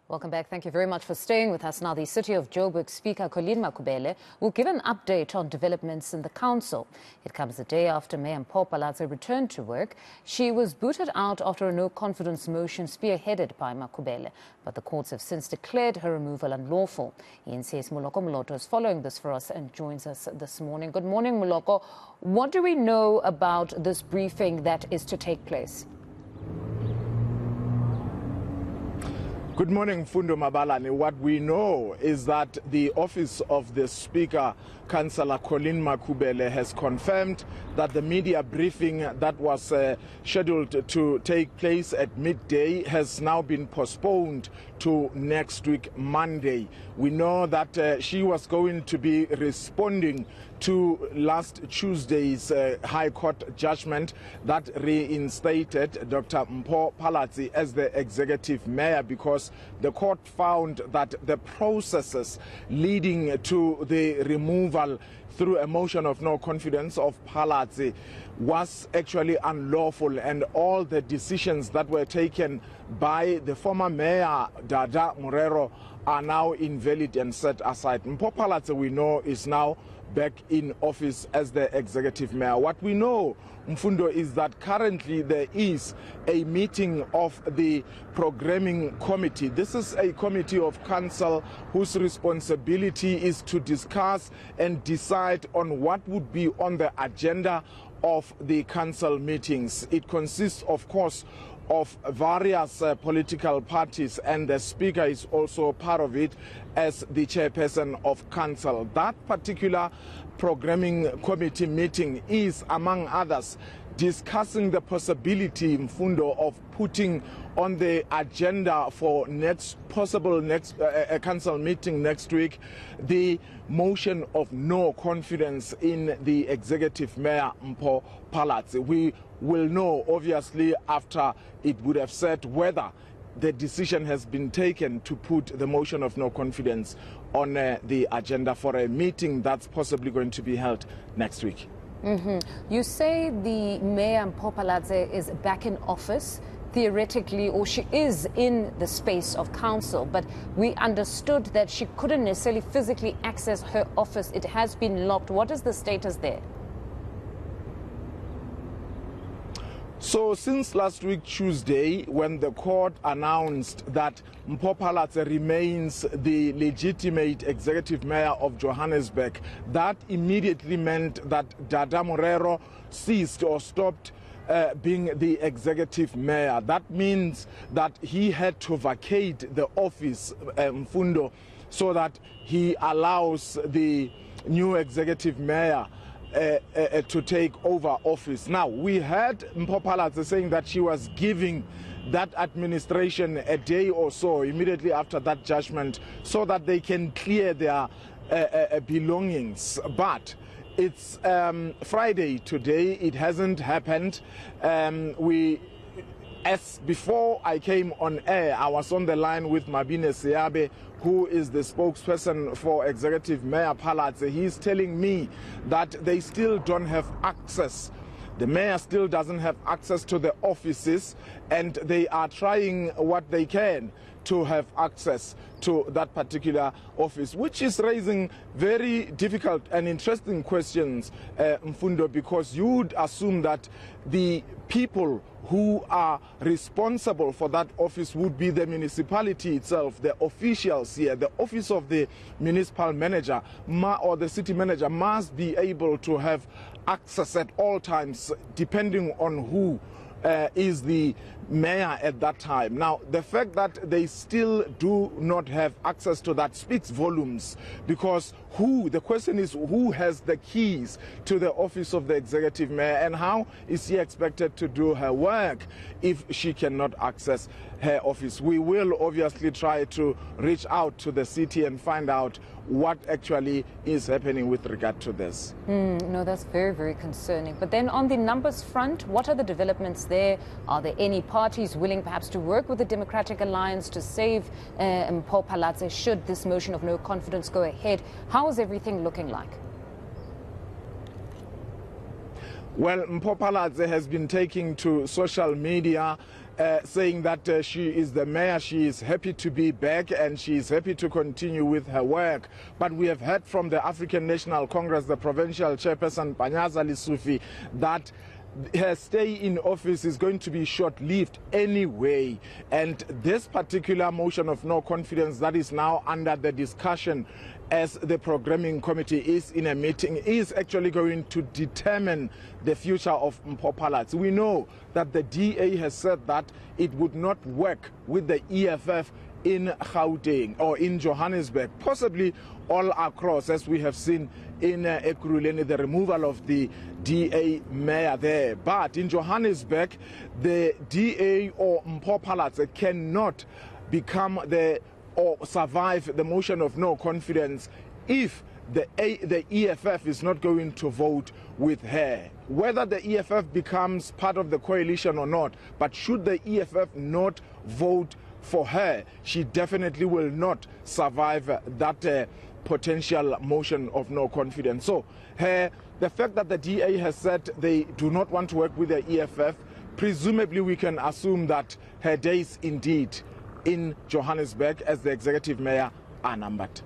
Welcome back. Thank you very much for staying with us. Now, the City of Joburg Speaker Colleen Makubele will give an update on developments in the council. It comes a day after Mayor Mpho Phalatse returned to work. She was booted out after a no-confidence motion spearheaded by Makubele, but the courts have since declared her removal unlawful. eNCA's Moloko Moloto is following this for us and joins us this morning. Good morning, Moloko. What do we know about this briefing that is to take place? Good morning, Fundo Mabalane. What we know is that the office of the Speaker, Councillor Colleen Makubele, has confirmed that the media briefing that was scheduled to take place at midday has now been postponed to next week, Monday. We know that she was going to be responding to last Tuesday's High Court judgment that reinstated Dr. Mpho Phalatse as the executive mayor, because the court found that the processes leading to the removal through a motion of no confidence of Phalatse was actually unlawful, and all the decisions that were taken by the former mayor, Dada Murero, are now invalid and set aside. Mpho Phalatse, we know, is now back in office as the executive mayor. What we know, Mfundo, is that currently there is a meeting of the programming committee. This is a committee of council whose responsibility is to discuss and decide on what would be on the agenda of the council meetings. It consists, of course, of various political parties, and the Speaker is also part of it as the chairperson of council. That particular programming committee meeting is, among others, discussing the possibility, Mfundo, of putting on the agenda for next council meeting next week the motion of no confidence in the executive mayor, Mpho Phalatse. We will know, obviously, after it would have said whether the decision has been taken to put the motion of no confidence on the agenda for a meeting that's possibly going to be held next week. You say the Mayor Mpho Phalatse is back in office, theoretically, or she is in the space of council, but we understood that she couldn't necessarily physically access her office. It has been locked. What is the status there? So since last week Tuesday, when the court announced that Mpho Phalatse remains the legitimate executive mayor of Johannesburg, that immediately meant that Dada Murero ceased or stopped being the executive mayor. That means that he had to vacate the office, Mfundo, so that he allows the new executive mayor to take over office. Now, we heard Mpho Phalatse saying that she was giving that administration a day or so immediately after that judgment so that they can clear their belongings. But it's Friday today. It hasn't happened. As before I came on air, I was on the line with Mabine Siabe, who is the spokesperson for Executive Mayor Phalatse. He's telling me that they still don't have access. The mayor still doesn't have access to the offices, and they are trying what they can to have access to that particular office, which is raising very difficult and interesting questions, Mfundo, because you would assume that the people who are responsible for that office would be the municipality itself, the officials here. The office of the municipal manager or the city manager must be able to have access at all times, depending on who is the mayor at that time. Now, the fact that they still do not have access to that speaks volumes, because the question is, who has the keys to the office of the executive mayor, and how is she expected to do her work if she cannot access her office? We will obviously try to reach out to the city and find out what actually is happening with regard to this. No, that's very, very concerning. But then on the numbers front, what are the developments there? Are there any parties willing perhaps to work with the Democratic Alliance to save Mpho Phalatse should this motion of no confidence go ahead? How is everything looking like? Well, Mpho Phalatse has been taking to social media saying that she is the mayor, she is happy to be back and she is happy to continue with her work. But we have heard from the African National Congress, the provincial chairperson, Panyaza Lisufi, that her stay in office is going to be short-lived anyway. And this particular motion of no confidence that is now under the discussion as the programming committee is in a meeting is actually going to determine the future of Mpho Palace. We know that the DA has said that it would not work with the EFF in Gauteng or in Johannesburg, possibly all across, as we have seen in Ekurhuleni, the removal of the DA mayor there. But in Johannesburg, the DA or Mpho Palace cannot become or survive the motion of no confidence if the EFF is not going to vote with her. Whether the EFF becomes part of the coalition or not, but should the EFF not vote for her, she definitely will not survive that potential motion of no confidence. So the fact that the DA has said they do not want to work with the EFF, presumably we can assume that her days indeed in Johannesburg as the executive mayor are numbered.